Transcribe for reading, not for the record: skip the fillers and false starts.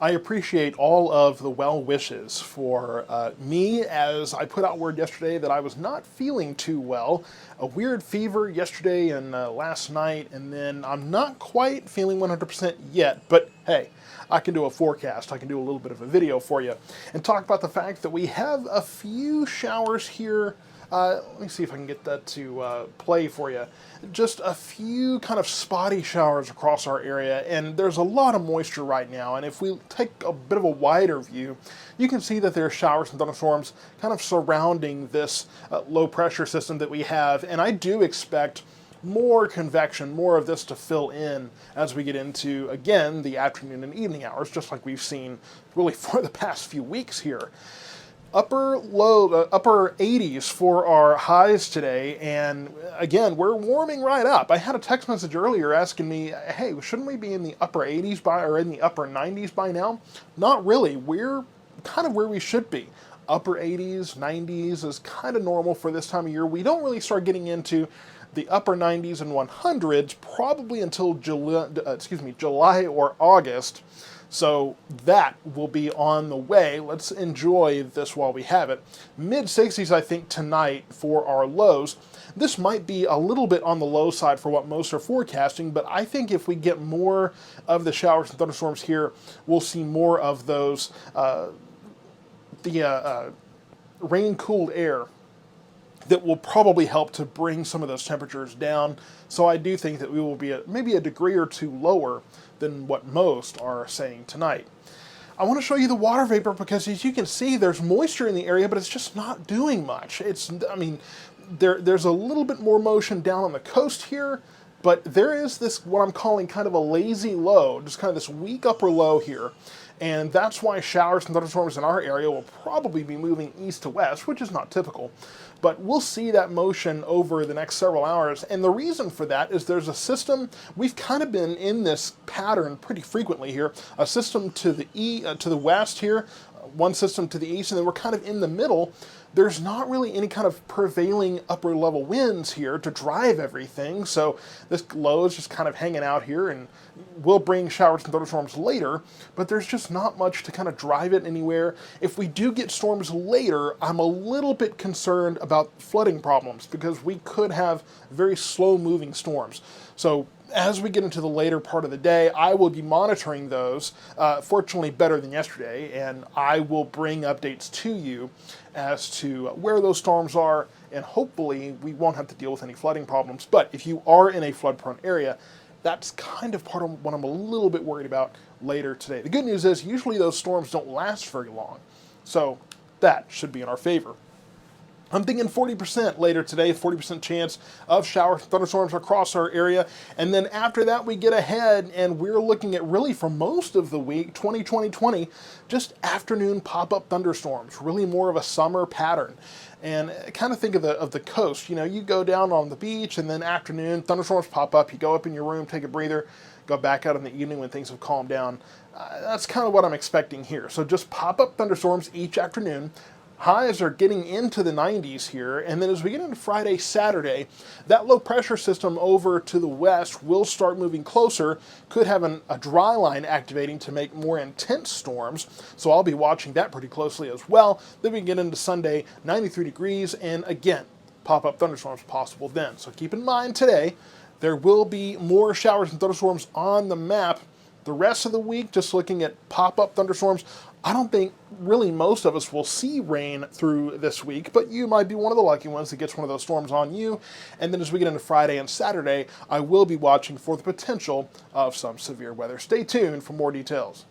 I appreciate all of the well wishes for me as I put out word yesterday that I was not feeling too well. A weird fever yesterday and last night, and then I'm not quite feeling 100% yet, but hey, I can do a forecast. I can do a little bit of a video for you and talk about the fact that we have a few showers here. Let me see if I can get that to play for you. Just a few kind of spotty showers across our area, and there's a lot of moisture right now. And if we take a bit of a wider view, you can see that there are showers and thunderstorms kind of surrounding this low pressure system that we have. And I do expect more convection, more of this to fill in as we get into, again, the afternoon and evening hours, just like we've seen really for the past few weeks here. Upper 80s for our highs today, and again, we're warming right up. I had a text message earlier asking me, hey, shouldn't we be in the upper 80s or in the upper 90s by now? Not really. We're kind of where we should be. Upper 80s, 90s is kind of normal for this time of year. We don't really start getting into the upper 90s and 100s probably until July or August. So that will be on the way. Let's enjoy this while we have it. Mid-60s, I think, tonight for our lows. This might be a little bit on the low side for what most are forecasting, but I think if we get more of the showers and thunderstorms here, we'll see more of those, rain-cooled air that will probably help to bring some of those temperatures down. So I do think that we will be maybe a degree or two lower than what most are saying tonight. I want to show you the water vapor because, as you can see, there's moisture in the area, but it's just not doing much. There's a little bit more motion down on the coast here, but there is this, what I'm calling kind of a lazy low, just kind of this weak upper low here. And that's why showers and thunderstorms in our area will probably be moving east to west, which is not typical. But we'll see that motion over the next several hours. And the reason for that is there's a system, we've kind of been in this pattern pretty frequently here, a system to the west here, one system to the east, and then we're kind of in the middle. There's not really any kind of prevailing upper level winds here to drive everything, so this low is just kind of hanging out here and will bring showers and thunderstorms later, but there's just not much to kind of drive it anywhere. If we do get storms later, I'm a little bit concerned about flooding problems because we could have very slow moving storms. So as we get into the later part of the day, I will be monitoring those, fortunately better than yesterday, and I will bring updates to you as to where those storms are, and hopefully we won't have to deal with any flooding problems. But if you are in a flood-prone area, that's kind of part of what I'm a little bit worried about later today. The good news is usually those storms don't last very long, so that should be in our favor. I'm thinking 40% later today, 40% chance of showers, thunderstorms across our area. And then after that, we get ahead and we're looking at really for most of the week, 2020, just afternoon pop-up thunderstorms, really more of a summer pattern. And kind of think of the coast. You know, you go down on the beach and then afternoon, thunderstorms pop up, you go up in your room, take a breather, go back out in the evening when things have calmed down. That's kind of what I'm expecting here. So just pop-up thunderstorms each afternoon. Highs are getting into the 90s here, and then as we get into Friday, Saturday, that low pressure system over to the west will start moving closer, could have a dry line activating to make more intense storms, so I'll be watching that pretty closely as well. Then we get into Sunday, 93 degrees, and again, pop-up thunderstorms possible then. So keep in mind today, there will be more showers and thunderstorms on the map. The rest of the week, just looking at pop-up thunderstorms, I don't think really most of us will see rain through this week, but you might be one of the lucky ones that gets one of those storms on you. And then as we get into Friday and Saturday, I will be watching for the potential of some severe weather. Stay tuned for more details.